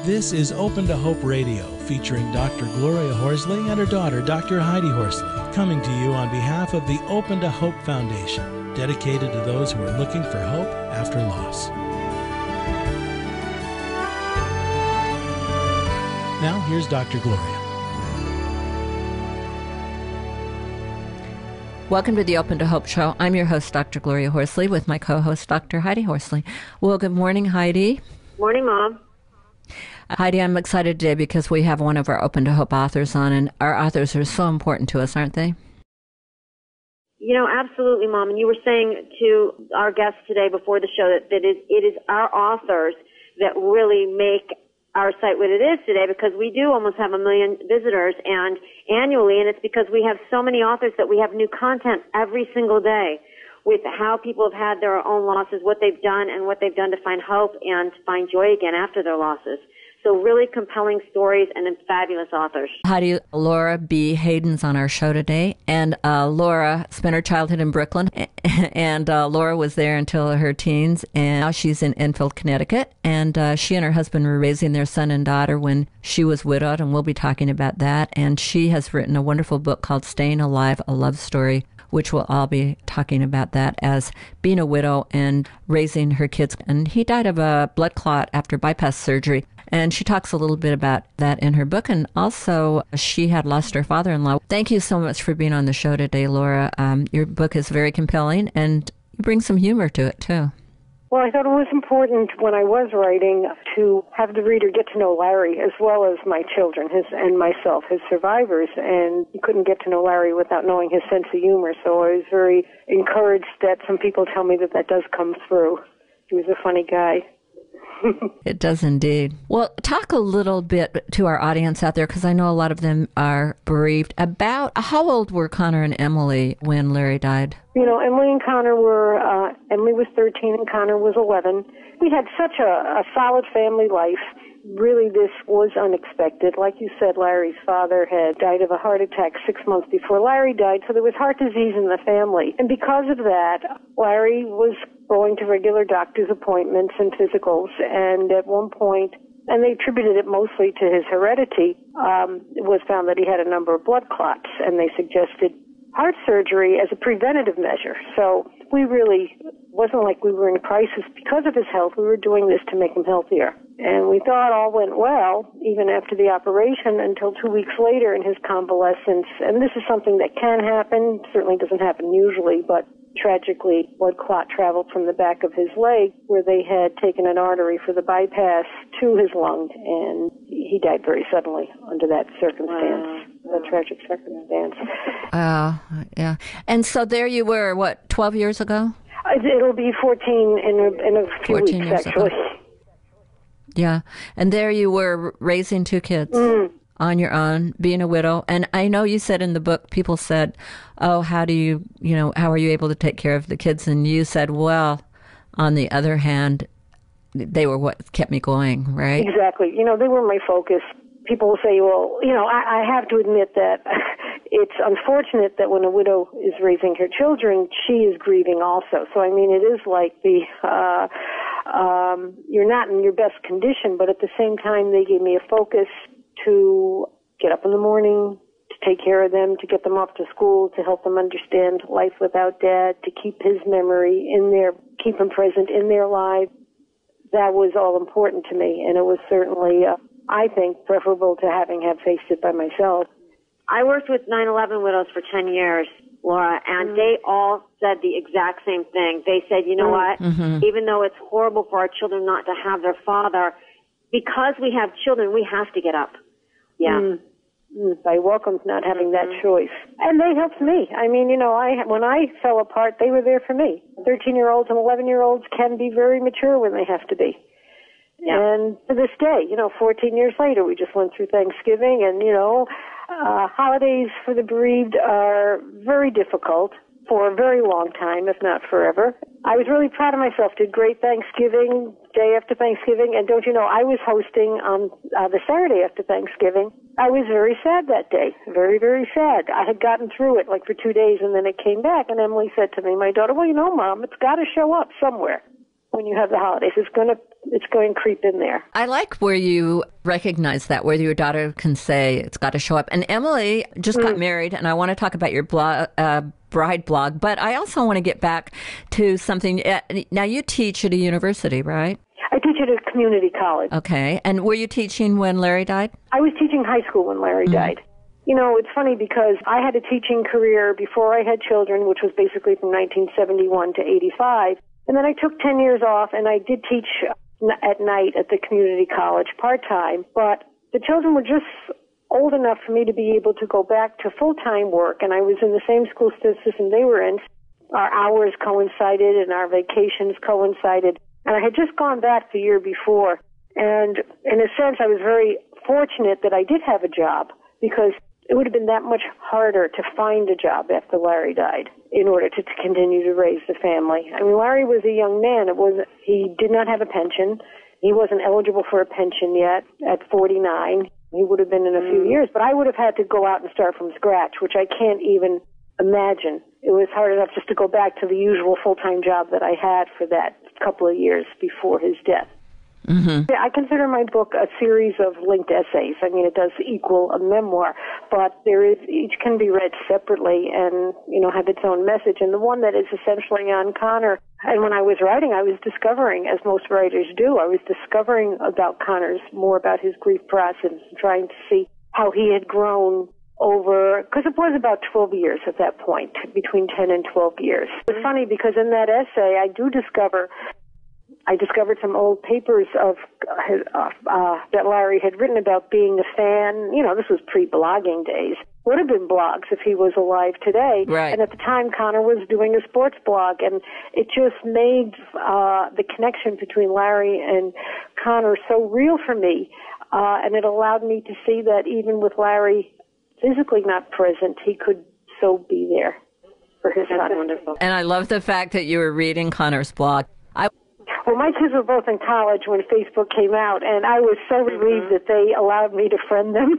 This is Open to Hope Radio, featuring Dr. Gloria Horsley and her daughter, Dr. Heidi Horsley, coming to you on behalf of the Open to Hope Foundation, dedicated to those who are looking for hope after loss. Now, here's Dr. Gloria. Welcome to the Open to Hope Show. I'm your host, Dr. Gloria Horsley, with my co-host, Dr. Heidi Horsley. Well, good morning, Heidi. Morning, Mom. Heidi, I'm excited today because we have one of our Open to Hope authors on, and our authors are so important to us, aren't they? You know, absolutely, Mom. And you were saying to our guests today before the show that it is our authors that really make our site what it is today, because we do almost have 1 million visitors and annually, and it's because we have so many authors that we have new content every single day with how people have had their own losses, what they've done, and what they've done to find hope and find joy again after their losses. So really compelling stories and fabulous authors. Heidi, Laura B. Hayden's on our show today. And Laura spent her childhood in Brooklyn. And Laura was there until her teens. And now she's in Enfield, Connecticut. And she and her husband were raising their son and daughter when she was widowed. And we'll be talking about that. And she has written a wonderful book called Staying Alive, A Love Story, which we'll all be talking about that as being a widow and raising her kids. And he died of a blood clot after bypass surgery. And she talks a little bit about that in her book. And also, she had lost her father-in-law. Thank you so much for being on the show today, Laura. Your book is very compelling, and you bring some humor to it, too. Well, I thought it was important when I was writing to have the reader get to know Larry as well as my children and myself, his survivors. And you couldn't get to know Larry without knowing his sense of humor. So I was very encouraged that some people tell me that does come through. He was a funny guy. It does indeed. Well, talk a little bit to our audience out there, because I know a lot of them are bereaved, about how old were Connor and Emily when Larry died? You know, Emily and Connor were, Emily was 13 and Connor was 11. We had such a solid family life. Really, this was unexpected. Like you said, Larry's father had died of a heart attack 6 months before Larry died, so there was heart disease in the family. And because of that, Larry was going to regular doctor's appointments and physicals, and at one point, and they attributed it mostly to his heredity, it was found that he had a number of blood clots, and they suggested heart surgery as a preventative measure. So we really wasn't like we were in crisis because of his health. We were doing this to make him healthier. And we thought all went well, even after the operation, until 2 weeks later in his convalescence. And this is something that can happen, certainly doesn't happen usually, but tragically, blood clot traveled from the back of his leg where they had taken an artery for the bypass to his lung, and he died very suddenly under that circumstance. Wow. A tragic circumstance. Yeah. And so there you were, 12 years ago? It'll be 14 in a few weeks, actually. Ago. Yeah. And there you were raising two kids on your own, being a widow. And I know you said in the book, people said, oh, how are you able to take care of the kids? And you said, well, on the other hand, they were what kept me going, right? Exactly. You know, they were my focus. People will say, well, you know, I have to admit that it's unfortunate that when a widow is raising her children, she is grieving also. So, I mean, it is like you're not in your best condition, but at the same time, they gave me a focus to get up in the morning, to take care of them, to get them off to school, to help them understand life without Dad, to keep his memory keep him present in their lives. That was all important to me, and it was certainly, I think, preferable to having faced it by myself. I worked with 9/11 widows for 10 years, Laura, and they all said the exact same thing. They said, you know what, even though it's horrible for our children not to have their father, because we have children, we have to get up. Yeah. I welcomed not having that choice. And they helped me. I mean, you know, when I fell apart, they were there for me. 13-year-olds and 11-year-olds can be very mature when they have to be. Yeah. And to this day, you know, 14 years later, we just went through Thanksgiving, and, you know, holidays for the bereaved are very difficult for a very long time, if not forever. I was really proud of myself. Did great Thanksgiving, day after Thanksgiving, and don't you know, I was hosting on the Saturday after Thanksgiving. I was very sad that day, very, very sad. I had gotten through it like for 2 days, and then it came back, and Emily said to me, my daughter, well, you know, Mom, it's got to show up somewhere when you have the holidays. It's going to it's going to creep in there. I like where you recognize that, where your daughter can say it's got to show up. And Emily just got married, and I want to talk about your blog, bride blog, but I also want to get back to something. Now, you teach at a university, right? I teach at a community college. Okay. And were you teaching when Larry died? I was teaching high school when Larry died. You know, it's funny because I had a teaching career before I had children, which was basically from 1971 to 85. And then I took 10 years off, and I did teach at night at the community college part-time. But the children were just old enough for me to be able to go back to full-time work, and I was in the same school system they were in. Our hours coincided, and our vacations coincided. And I had just gone back the year before. And in a sense, I was very fortunate that I did have a job, because it would have been that much harder to find a job after Larry died in order to continue to raise the family. I mean, Larry was a young man. He did not have a pension. He wasn't eligible for a pension yet at 49. He would have been in a few years, but I would have had to go out and start from scratch, which I can't even imagine. It was hard enough just to go back to the usual full-time job that I had for that couple of years before his death. Mm-hmm. I consider my book a series of linked essays. I mean, it does equal a memoir, but each can be read separately and, you know, have its own message. And the one that is essentially on Connor, and when I was writing, I was discovering, as most writers do, I was discovering about Connor's, more about his grief process, trying to see how he had grown over, because it was about 12 years at that point, between 10 and 12 years. It's funny because in that essay, I discovered some old papers of that Larry had written about being a fan. You know, this was pre-blogging days. Would have been blogs if he was alive today. Right. And at the time, Connor was doing a sports blog, and it just made the connection between Larry and Connor so real for me. And it allowed me to see that even with Larry physically not present, he could so be there for his son. That's wonderful. And I love the fact that you were reading Connor's blog. Well, my kids were both in college when Facebook came out, and I was so relieved that they allowed me to friend them.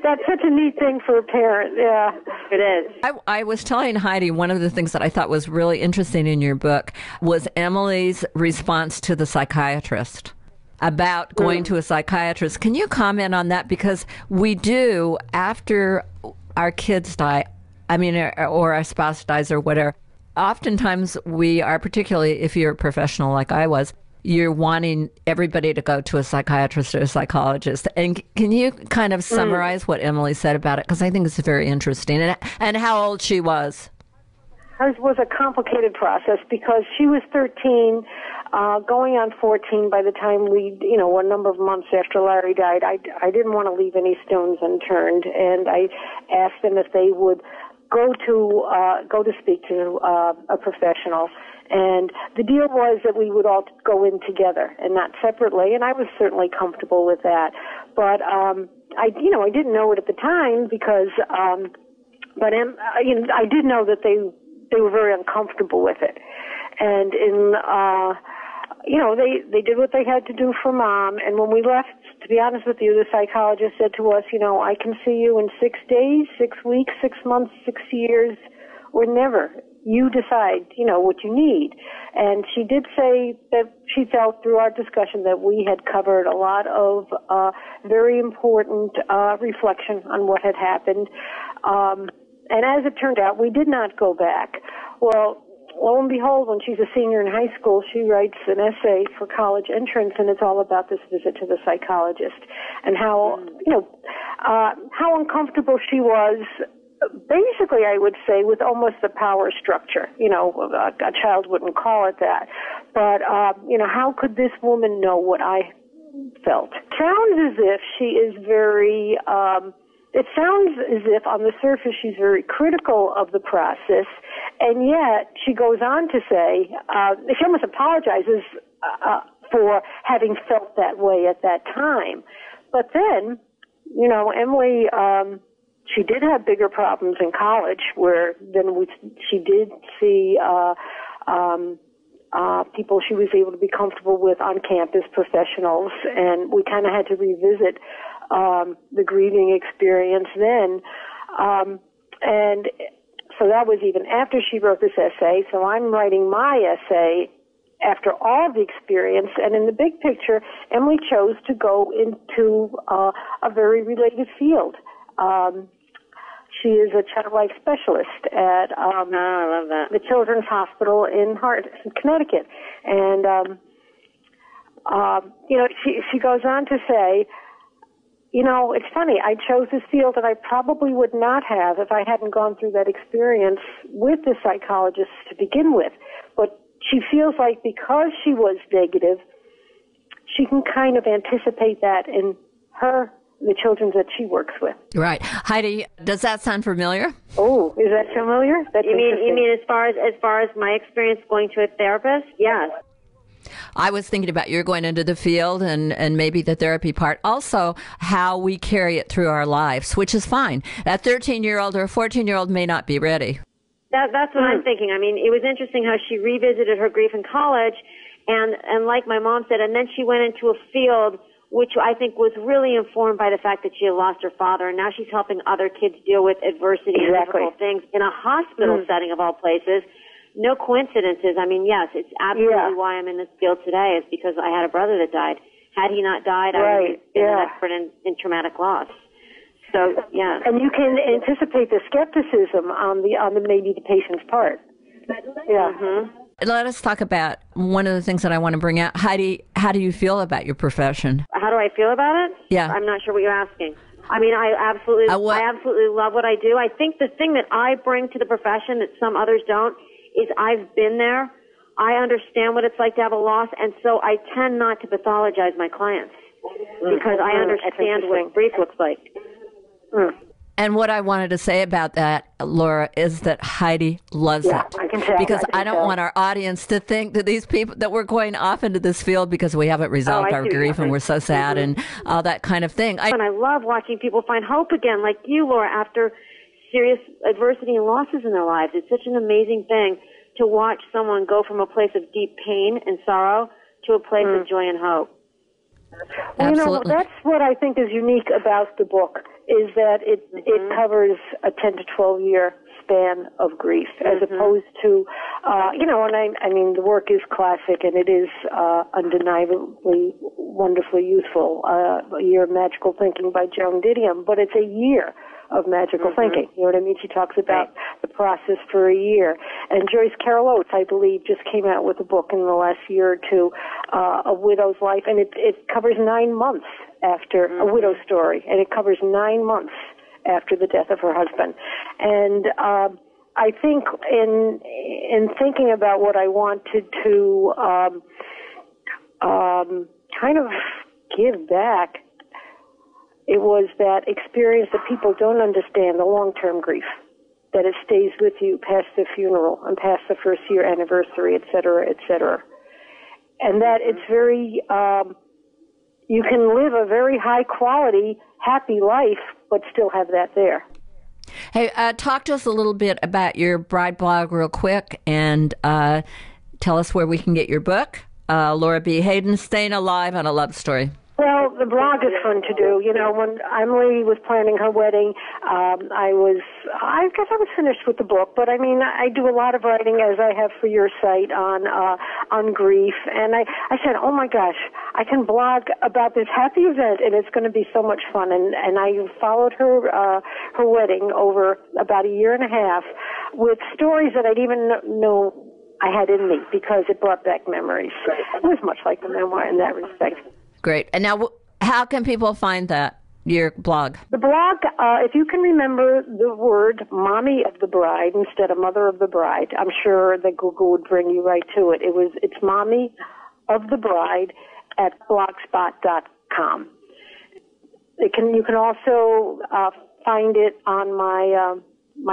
That's such a neat thing for a parent. Yeah, it is. I was telling Heidi, one of the things that I thought was really interesting in your book was Emily's response to the psychiatrist about going to a psychiatrist. Can you comment on that? Because we do, after our kids die, I mean, or our spouse dies or whatever, oftentimes we are, particularly if you're a professional like I was, you're wanting everybody to go to a psychiatrist or a psychologist. And can you kind of summarize what Emily said about it? Because I think it's very interesting. And how old she was. Hers was a complicated process because she was 13, going on 14 by the time a number of months after Larry died. I didn't want to leave any stones unturned, and I asked them if they would go to speak to a professional. And the deal was that we would all go in together and not separately, and I was certainly comfortable with that. But I didn't know it at the time because, I did know that they were very uncomfortable with it, and they did what they had to do for Mom. And when we left, to be honest with you, the psychologist said to us, I can see you in 6 days, 6 weeks, 6 months, 6 years, or never. You decide, what you need. And she did say that she felt through our discussion that we had covered a lot of very important reflection on what had happened. And as it turned out, we did not go back. Well, lo and behold, when she's a senior in high school, she writes an essay for college entrance, and it's all about this visit to the psychologist and how uncomfortable she was. Basically, I would say, with almost the power structure. A child wouldn't call it that. But, how could this woman know what I felt? Sounds as if she is very, it sounds as if on the surface she's very critical of the process, and yet she goes on to say, she almost apologizes for having felt that way at that time. But then, Emily, she did have bigger problems in college she did see people she was able to be comfortable with on campus, professionals, and we kind of had to revisit the grieving experience then. And so that was even after she wrote this essay. So I'm writing my essay after all the experience, and in the big picture, Emily chose to go into a very related field. She is a child life specialist at I love that. the Children's Hospital in Connecticut. And, she goes on to say, it's funny, I chose this field that I probably would not have if I hadn't gone through that experience with the psychologist to begin with. But she feels like because she was negative, she can kind of anticipate that in the children that she works with. Right. Heidi, does that sound familiar? Oh, is that familiar? That's You mean as far as my experience going to a therapist? Yes. I was thinking about you're going into the field and maybe the therapy part. Also, how we carry it through our lives, which is fine. A 13-year-old or a 14-year-old may not be ready. That's what I'm thinking. I mean, it was interesting how she revisited her grief in college, and like my mom said, and then she went into a field which I think was really informed by the fact that she had lost her father, and now she's helping other kids deal with adversity and difficult things in a hospital setting of all places. No coincidences. I mean, yes, it's absolutely why I'm in this field today, is because I had a brother that died. Had he not died, I would have been an expert in traumatic loss. So, yeah. And you can anticipate the skepticism on the maybe the patient's part. Yeah. Mm-hmm. Let us talk about one of the things that I want to bring out. Heidi, how do you feel about your profession? How do I feel about it? Yeah. I'm not sure what you're asking. I mean, I absolutely love what I do. I think the thing that I bring to the profession that some others don't is I've been there. I understand what it's like to have a loss, and so I tend not to pathologize my clients because I understand what grief looks like. And what I wanted to say about that, Laura, is that Heidi loves it. I can tell. Because I don't want our audience to think that these people, that we're going off into this field because we haven't resolved our grief and we're so sad and all that kind of thing. And I love watching people find hope again, like you, Laura, after serious adversity and losses in their lives. It's such an amazing thing to watch someone go from a place of deep pain and sorrow to a place of joy and hope. Well, Absolutely. that's what I think is unique about the book, is that it covers a 10 to 12 year span of grief, as opposed to, and I mean, the work is classic and it is undeniably wonderfully useful. A Year of Magical Thinking by Joan Didion, but it's a year of magical thinking. You know what I mean? She talks about the process for a year. And Joyce Carol Oates, I believe, just came out with a book in the last year or two, A Widow's Life, and it covers 9 months after a widow's story, and it covers 9 months after the death of her husband. And I think in thinking about what I wanted to kind of give back, it was that experience that people don't understand, the long-term grief, that it stays with you past the funeral and past the first year anniversary, et cetera, et cetera. And that it's very, you can live a very high-quality, happy life, but still have that there. Hey, talk to us a little bit about your bride blog real quick and tell us where we can get your book. Laura B. Hayden, Staying Alive on a Love Story. Well, the blog is fun to do. You know, when Emily was planning her wedding, I guess I was finished with the book, but I mean, I do a lot of writing, as I have for your site, on grief, and I said, oh my gosh, I can blog about this happy event, and it's going to be so much fun, and I followed her wedding over about a year and a half with stories that I didn't even know I had in me, because it brought back memories. It was much like the memoir in that respect. Great. And now, how can people find that, your blog? The blog, if you can remember the word Mommy of the Bride instead of Mother of the Bride, I'm sure that Google would bring you right to it. It's Mommy of the Bride at blogspot.com. You can also find it on my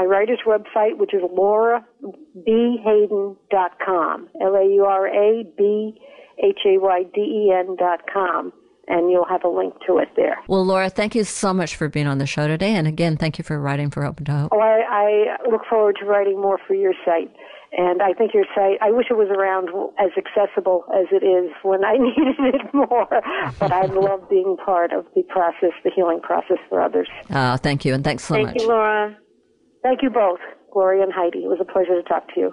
writer's website, which is laurabhayden.com, LauraBHayden.com, and you'll have a link to it there. Well, Laura, thank you so much for being on the show today, and again, thank you for writing for Open to Hope. Oh, I look forward to writing more for your site, and I think your site, I wish it was around as accessible as it is when I needed it more, but I love being part of the process, the healing process for others. Thank you, and thanks so much. Thank you, Laura. Thank you both, Gloria and Heidi. It was a pleasure to talk to you.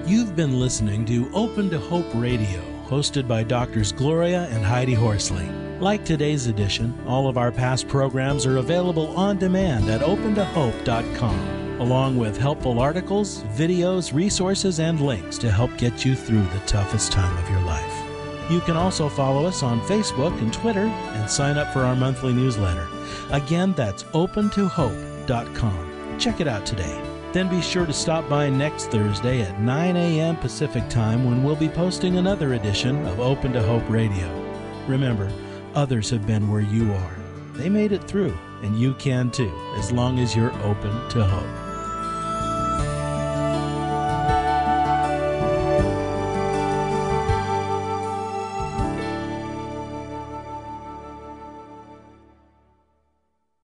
You've been listening to Open to Hope Radio, hosted by Doctors Gloria and Heidi Horsley. Like today's edition, all of our past programs are available on demand at opentohope.com, along with helpful articles, videos, resources, and links to help get you through the toughest time of your life. You can also follow us on Facebook and Twitter and sign up for our monthly newsletter. Again, that's opentohope.com. Check it out today. Then be sure to stop by next Thursday at 9 a.m. Pacific Time when we'll be posting another edition of Open to Hope Radio. Remember, others have been where you are. They made it through, and you can too, as long as you're open to hope.